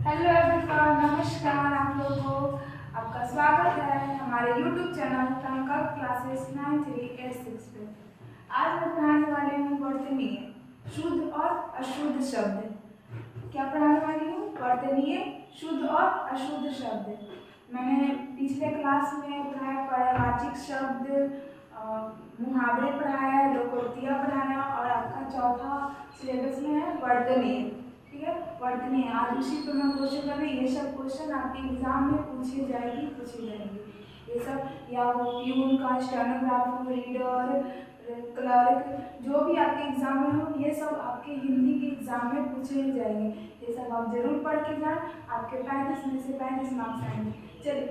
Hello everyone, नमस्कार। आप लोगों को आपका स्वागत है हमारे YouTube चैनल तंकक क्लासेस 9386 पे। आज मैं पढ़ाने वाली हूँ वर्तनीय, शुद्ध और अशुद्ध शब्द। क्या पढ़ाने वाली हूँ? वर्तनीय, शुद्ध और अशुद्ध शब्द। मैंने पिछले क्लास में पढ़ाया पर्यायवाची शब्द, मुहावरे पढ़ाया, लोकोक्तियाँ पढ़ाया और आपका चौथा सिलेबस में है वर्तनीय। ठीक है, वर्तनीय। आज उसी पर मैं क्वेश्चन कर रही। ये सब क्वेश्चन आपके एग्जाम में पूछे जाएंगे। ये सब या वो प्यून का, स्टेनोग्राफर, रीडर, क्लर्क, जो भी आपके एग्जाम में हो, ये सब आपके हिंदी के एग्जाम में पूछे जाएंगे। ये सब आप जरूर पढ़ के जाएं। आपके 35 में से 35 मार्क्स आएंगे। चलिए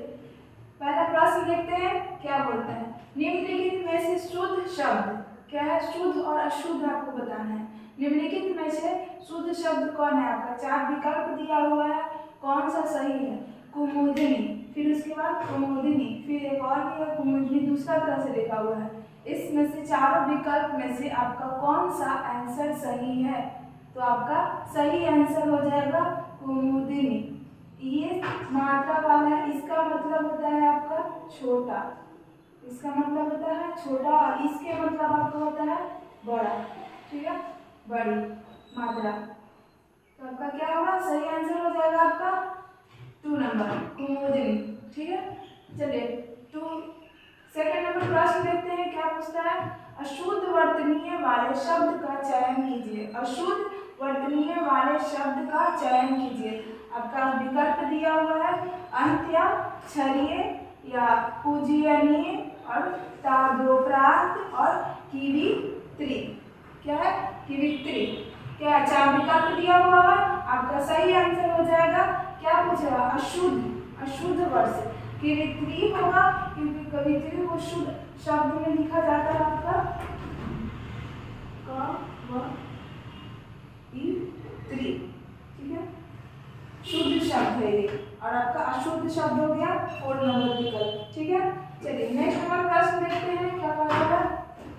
पहला प्रश्न देखते हैं, क्या बोलते हैं। निम्नलिखित में से शुद्ध शब्द क्या है? शुद्ध और अशुद्ध आपको बताना है। निम्नलिखित में से शुद्ध शब्द कौन है? आपका 4 विकल्प दिया हुआ है, कौन सा सही है? कुमुदिनी, फिर उसके बाद कुमुदिनी, फिर एक और भी है कुमुदिनी, दूसरा तरह से लिखा हुआ है। इसमें से चारों विकल्प में से आपका कौन सा आंसर सही है? तो आपका सही आंसर हो जाएगा कुमुदिनी। ये मात्रा वाला है, इसका मतलब होता है आपका छोटा, इसका मतलब होता है छोटा, और इसके मतलब आपका होता है बड़ा। ठीक है, बड़ी मात्रा। तो आपका क्या होगा? सही आंसर हो जाएगा आपका 2 नंबर, कुमुदिनी। ठीक है, चलिए सेकंड नंबर प्रश्न देखते हैं, क्या पूछता है। अशुद्ध वर्तनीय वाले शब्द का चयन कीजिए। अशुद्ध वर्तनीय वाले शब्द का चयन कीजिए। आपका विकल्प दिया हुआ है अंत्य, क्षरीय या पूजनीय और तादोपरांत और किवित्री। क्या है? किवित्री। क्या 4 विकल्प दिया हुआ है? आपका सही आंसर हो जाएगा, क्या पूछेगा? अशुद्ध, अशुद्ध वर्ष किवित्री होगा, क्योंकि कवित्री को शुद्ध शब्द में लिखा जाता है आपका कवित्री। ठीक है, शुद्ध शब्द है ये, और आपका अशुद्ध शब्द हो गया 4 नंबर विकल्प। ठीक है, चलिए नेक्स्ट नंबर प्रश्न देखते हैं, क्या कहा है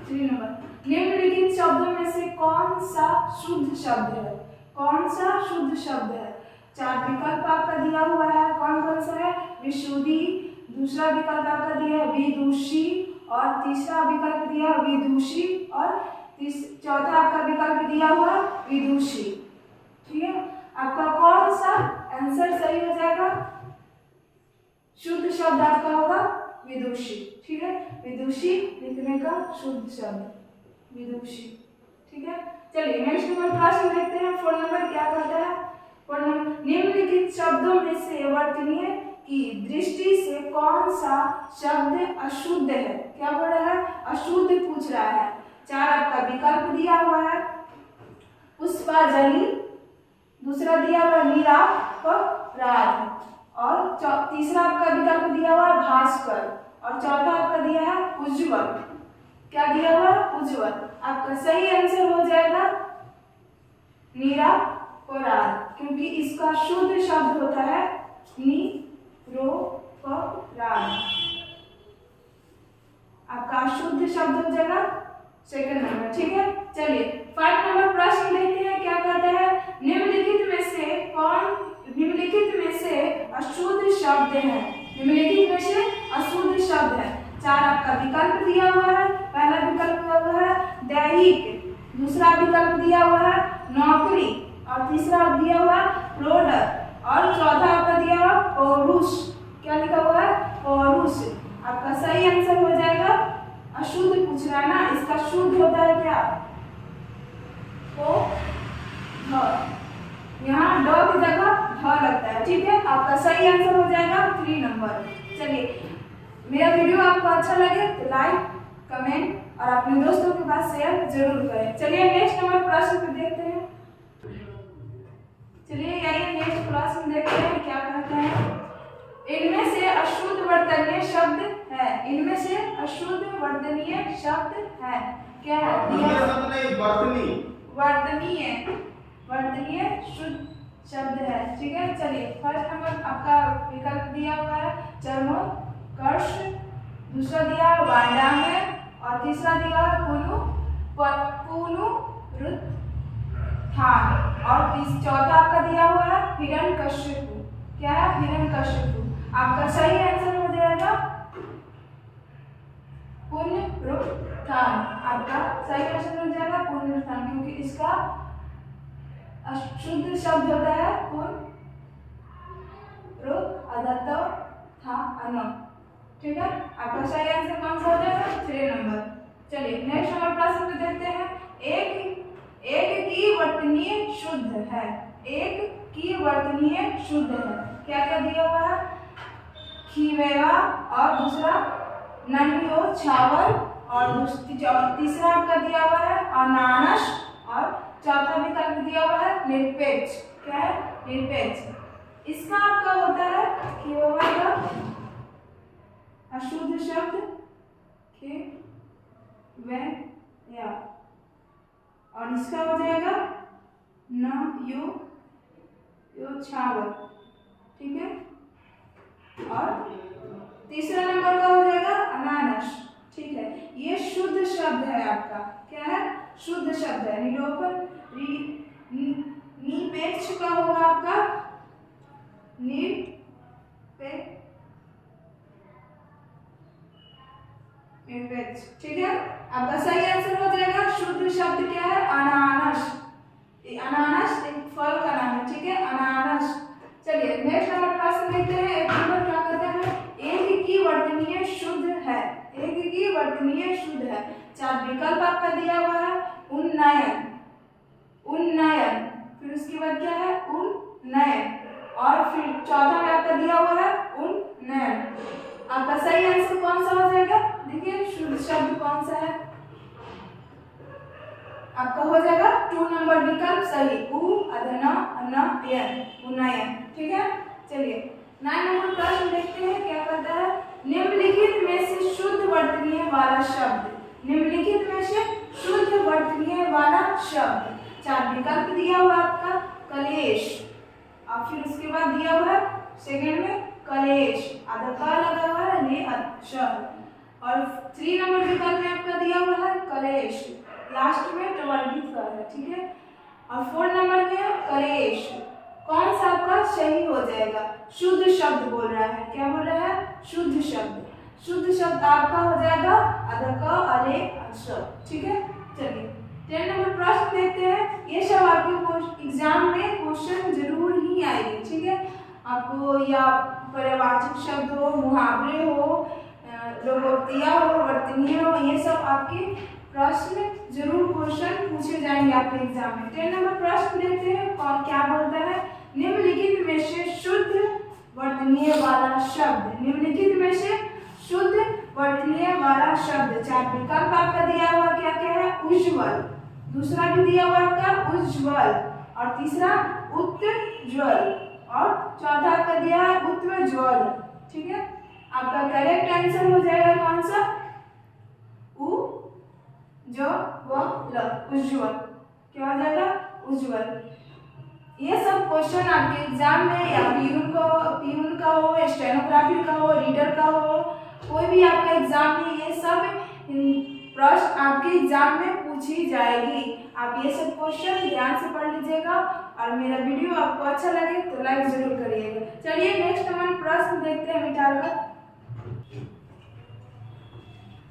3 नंबर। निम्नलिखित शब्दों में से कौन सा शुद्ध शब्द है? कौन सा शुद्ध शब्द है? 4 विकल्प आपका दिया हुआ है, कौन कौन सा है? विशुद्धि, दूसरा विकल्प आपका दिया है विदुषी, और तीसरा विकल्प दिया विदुषी, और चौथा आपका विकल्प दिया हुआ विदुषी। ठीक है, आपका कौन सा आंसर सही हो जाएगा? शुद्ध शब्द आपका होगा विदुषी। ठीक है, विदुषी लिखने का शुद्ध शब्द विदुषी। ठीक है, चलिए नेक्स्ट नंबर प्रश्न देखते हैं। 4 नंबर क्या कहता है? 4 नंबर, निम्नलिखित शब्दों में से वर्तनीय की दृष्टि से कौन सा शब्द अशुद्ध है? क्या बोल रहा है? अशुद्ध पूछ रहा है। 4 आपका विकल्प दिया हुआ है पुष्पाजलि, दूसरा दिया हुआ निरापराध, और तीसरा आपका विकल्प दिया हुआ है भास्कर, और चौथा आपका दिया है उज्ज्वल। क्या दिया हुआ? उज्ज्वल। आपका सही आंसर हो जाएगा निरापराध, क्योंकि इसका शुद्ध शब्द होता है निरोपराध। आपका शुद्ध शब्द हो जाएगा सेकंड नंबर। ठीक है, चलिए 5 नंबर प्रश्न देखते हैं, क्या कहता है। निम्नलिखित में से अशुद्ध शब्द है। निम्नलिखित में से अशुद्ध शब्द है। 4 आपका विकल्प दिया हुआ है। पहला विकल्प दिया हुआ है दैहिक, दूसरा विकल्प दिया हुआ है नौकरी, और तीसरा दिया हुआ है प्रोडर, और चौथा आपका दिया हुआ पौरुष। क्या लिखा हुआ है? पौरुष। आपका सही आंसर हो जाएगा, अशुद्ध पूछ रहा है ना, इसका शुद्ध होता है क्या? यहाँ ड की जगह ध लगता है। ठीक है, आपका सही आंसर हो जाएगा 3 नंबर। चलिए, मेरा वीडियो आपको अच्छा लगे तो लाइक, कमेंट और अपने दोस्तों के पास शेयर जरूर करें। चलिए नेक्स्ट नंबर प्रश्न पे देखते हैं। चलिए आइए नेक्स्ट प्रश्न देखते हैं, क्या कहता है। इनमें से अशुद्ध वर्तनीय शब्द है। इनमें से अशुद्ध वर्तनीय शब्द है। क्या है? वर्तनीय शुद्ध शब्द है। ठीक है, चलिए फर्स्ट नंबर आपका विकल्प दिया हुआ है चर्मोत्कर्ष, दूसरा दिया है वांडाम्य, और तीसरा दिया है पुनरुत्थान, और चौथा आपका दिया हुआ है हिरण्यकश्यप। क्या है? हिरण्यकशिपु। आपका सही आंसर हो जाएगा पुनरुत्थान। आपका सही आंसर हो जाएगा पुनरुत्थान, क्योंकि इसका शुद्ध शब्द होता है पुनरुत्थान। ठीक है, आपका सही आंसर कौन सा हो जाएगा? 3 नंबर। चलिए नेक्स्ट नंबर प्रश्न में देखते हैं। एक की वर्तनीय शुद्ध है। एक की वर्तनीय शुद्ध है, क्या क्या दिया हुआ है? खीवेवा, और दूसरा नन्यो छावल, और तीसरा आपका दिया हुआ है अनानस, और चौथा विकल्प दिया हुआ है निरपेक्ष। क्या है? निरपेक्ष। इसका आपका होता है खीवेवा का अशुद्ध शब्द खीवेया, और इसका हो जाएगा न यो छावल। ठीक है, और तीसरा नंबर का हो जाएगा अनानस। ठीक है, ये शुद्ध शब्द है आपका। क्या है? शुद्ध शब्द है। निरपेक्ष का होगा आपका निरपेक्ष। ठीक है, आपका सही आंसर हो जाएगा शुद्ध शब्द क्या है? अनानस। अनानस एक फल का नाम है। ठीक है, अनानस। चलिए नेक्स्ट नंबर प्रश्न देखते हैं। एक नंबर क्या कहता है? एक की वर्तनीय शुद्ध है। एक की वर्तनीय शुद्ध है। 4 विकल्प आपका दिया हुआ है उन्नयन, उन्नयन, फिर उसके बाद क्या है? उन्नयन, और फिर चौथा में आपका दिया हुआ है उन्नयन। आपका सही आंसर कौन सा हो जाएगा? देखिए शुद्ध शब्द कौन सा है? आपका हो जाएगा 2 नंबर विकल्प सही, उन्नयन। ठीक है, चलिए 9 नंबर प्रश्न देखते हैं। क्या कहता है? निम्नलिखित में से शुद्ध वर्तनीय वाला शब्द। निम्नलिखित में से शुद्ध वर्तनीय वाला शब्द। 4 विकल्प दिया हुआ आपका कलेश, और फिर उसके बाद दिया हुआ है सेकेंड में कलेश, आधा का लगा हुआ है ले शब्द, और 3 नंबर विकल्प में आपका दिया हुआ है कलेश, लास्ट में वर्गित का है। ठीक है, और 4 नंबर में कलेश। कौन सा आपका सही हो जाएगा? शुद्ध शब्द बोल रहा है। क्या बोल रहा है? शुद्ध शब्द। शुद्ध शब्द आपका हो जाएगा अधक अले शब्द। ठीक है, चलिए 10 नंबर प्रश्न देखते हैं। ये सब आपके एग्जाम में क्वेश्चन जरूर ही आएंगे। ठीक है, आपको या पर्यायवाचक शब्द हो, मुहावरे हो, लोकोक्तियाँ हो, वर्तनीय हो, ये सब आपके प्रश्न जरूर क्वेश्चन पूछे जाएंगे आपके एग्जाम में। 10 नंबर प्रश्न देखते हैं। और क्या बोलता है? निम्नलिखित में से शुद्ध वर्तनीय वाला शब्द। निम्नलिखित में से शुद्ध वर्तनीय वाला शब्द। 4 विकल्प आपका दिया हुआ क्या क्या है? उज्ज्वल, दूसरा भी दिया हुआ आपका उज्ज्वल, और तीसरा उत्ज्वल, और चौथा आपका दिया है उत्ज्वल। ठीक है, आपका करेक्ट आंसर हो जाएगा कौन सा? उज्ज्वल। क्या हो जाएगा? उज्ज्वल। ये सब क्वेश्चन आपके एग्जाम में या पीयून का हो, स्टेनोग्राफी का हो, रीडर का हो, कोई भी आपका एग्जाम में ये सब प्रश्न आपके एग्जाम में पूछी जाएगी। आप ये सब क्वेश्चन ध्यान से पढ़ लीजिएगा, और मेरा वीडियो आपको अच्छा लगे तो लाइक जरूर करिएगा। चलिए नेक्स्ट हम प्रश्न देखते हैं मिटाकर।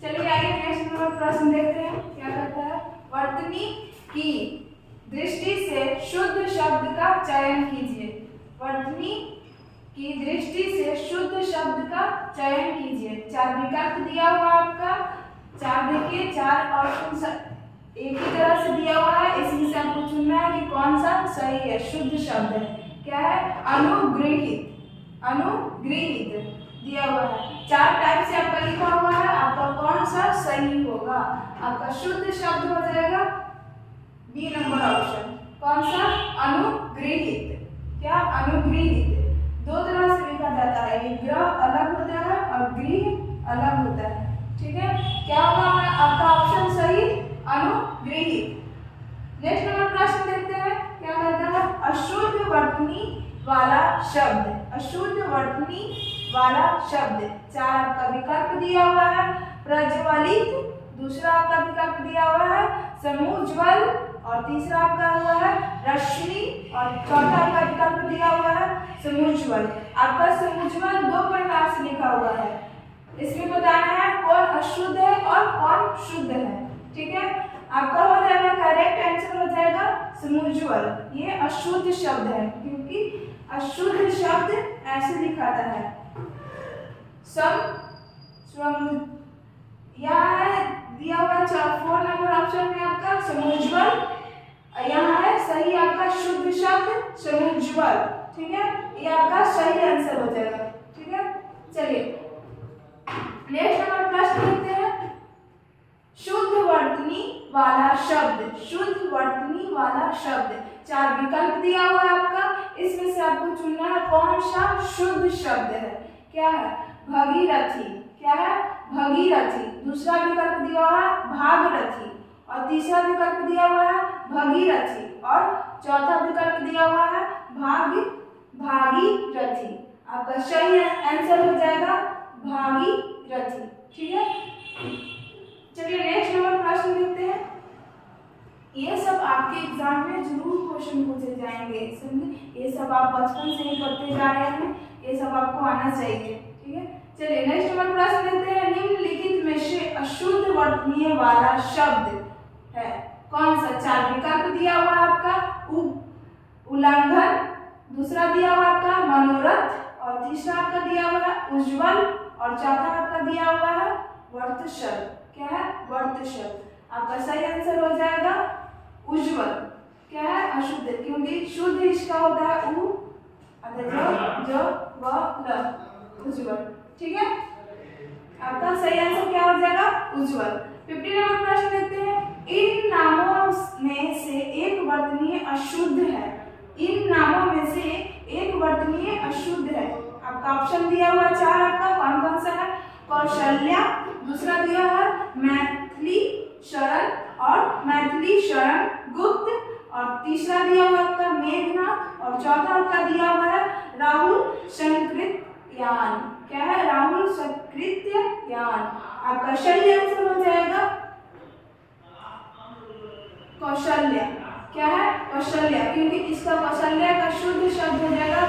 चलिए आइए नेक्स्ट नंबर प्रश्न देखते हैं। क्या कहता है? वर्तनी की दृष्टि से शुद्ध शब्द का चयन कीजिए। वर्तनी की दृष्टि से शुद्ध शब्द का चयन कीजिए। 4 विकल्प दिया हुआ आपका। 4 देखिए, 4 ऑप्शन एक ही तरह से दिया हुआ है, इसमें से आपको चुनना है कि कौन सा सही है, शुद्ध शब्द है। क्या है? अनुगृहित, अनुगृहित दिया हुआ है। 4 टाइप से आपका लिखा हुआ है, आपका कौन सा सही होगा? आपका शुद्ध शब्द हो जाएगा बी नंबर ऑप्शन। कौन सा? अनुगृहित। क्या? अनुगृहित। 2 तरह से लिखा जाता है, ये ग्रह अलग होता है और गृह अलग होता है। ठीक है, क्या होगा आपका ऑप्शन सही? अनुगृहित। नेक्स्ट नंबर प्रश्न देखते हैं। क्या कहता है? अशुद्ध वर्तनी वाला शब्द। अशुद्ध वर्तनी वाला शब्द। 4 आपका विकल्प दिया हुआ है प्रज्वलित, दूसरा आपका विकल्प दिया हुआ है समूज्वल, और तीसरा आपका हुआ है रश्मि, और चौथा आपका विकल्प दिया हुआ है समुज्ज्वल। आपका समुज्ज्वल दो प्रकार से लिखा हुआ है, इसमें बताना है कौन अशुद्ध है और कौन शुद्ध है। ठीक है, आपका हो जाएगा करेक्ट आंसर हो जाएगा समुज्ज्वल। ये अशुद्ध शब्द है क्योंकि अशुद्ध शब्द ऐसे लिखाता है यहाँ है दिया हुआ 4 नंबर ऑप्शन में आपका समुज्ज्वल, यहाँ है सही आपका शुद्ध शब्द समुज्ज्वल। ठीक है, ये आपका सही आंसर हो जाएगा। ठीक है, चलिए नेक्स्ट नंबर प्रश्न देखते हैं। शुद्ध वर्तनी वाला शब्द, शुद्ध वर्तनी वाला शब्द, 4 विकल्प दिया हुआ है आपका, इसमें से आपको चुनना है कौन सा शुद्ध शब्द है। क्या है? भगीरथी। क्या है? भगीरथी। दूसरा विकल्प दिया हुआ है भागरथी, और तीसरा विकल्प दिया हुआ है भगीरथी, और चौथा विकल्प दिया हुआ है भागीरथी। आपका सही आंसर हो जाएगा भागीरथी। ठीक है, चलिए नेक्स्ट नंबर प्रश्न देखते हैं। ये सब आपके एग्जाम में जरूर क्वेश्चन पूछे जाएंगे, समझे? ये सब आप बचपन से ही पढ़ते जा रहे हैं, ये सब आपको आना चाहिए। ठीक है, चलिए नेक्स्ट नंबर प्रश्न देखते हैं। निम्नलिखित में से अशुद्ध वर्तनीय वाला शब्द है कौन सा? 4 विकल्प दिया हुआ है आपका उल्लंघन, दूसरा दिया हुआ आपका मनोरथ, और तीसरा आपका दिया हुआ है उज्ज्वल, और चौथा आपका दिया हुआ है वर्तशल। क्या है? वर्तशल। आपका सही आंसर हो जाएगा उज्ज्वल। क्या है? अशुद्ध, क्योंकि शुद्ध इसका होता है उ जो व ल, उज्ज्वल। ठीक है, आपका सही आंसर क्या हो जाएगा? उज्ज्वल। 50 नंबर प्रश्न देखते हैं। इन नामों में से एक वर्तनीय अशुद्ध है, इन नामों में से एक वर्तनीय अशुद्ध है। आपका ऑप्शन दिया हुआ 4 आपका कौन कौन सा है? कौशल्या, दूसरा दिया है मैथिली शरण और मैथिली शरण गुप्त, और तीसरा दिया हुआ आपका मेघनाथ, और चौथा आपका दिया हुआ है राहुल संकृत्यान। क्या है? राहुल संकृत्यान। आपका सही आंसर हो जाएगा कौशल्या। क्या है? कौशल्या, क्योंकि इसका कौशल्या का शुद्ध शब्द हो जाएगा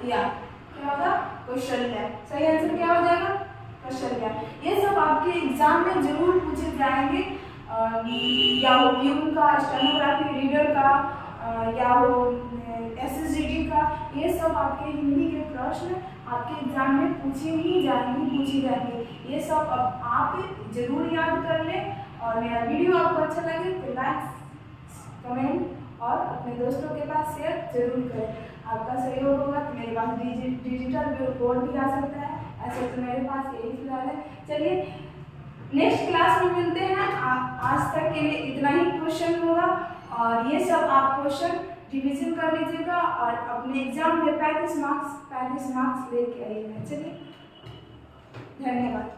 या। क्या होगा? कौशल्या। सही आंसर क्या हो जाएगा? कौशल्या। ये सब आपके एग्जाम में जरूर पूछे जाएंगे, या हो प्यून का, स्टेनोग्राफी रीडर का, या हो SSGD का। ये सब आपके हिंदी के प्रश्न आपके एग्जाम में पूछे जाएंगे। ये सब अब आप जरूर याद कर लें, और मेरा वीडियो आपको अच्छा लगे तो लाइक, कमेंट और अपने दोस्तों के पास शेयर जरूर करें। आपका सहयोग होगा तो मेरे पास डिजिटल बोर्ड भी आ सकता है, ऐसे तो मेरे पास यही फिलहाल है। चलिए नेक्स्ट क्लास में मिलते हैं। आज तक के लिए इतना ही क्वेश्चन होगा, और ये सब आप क्वेश्चन रिवीजन कर लीजिएगा और अपने एग्जाम में 35 मार्क्स लेके आइएगा। चलिए, धन्यवाद।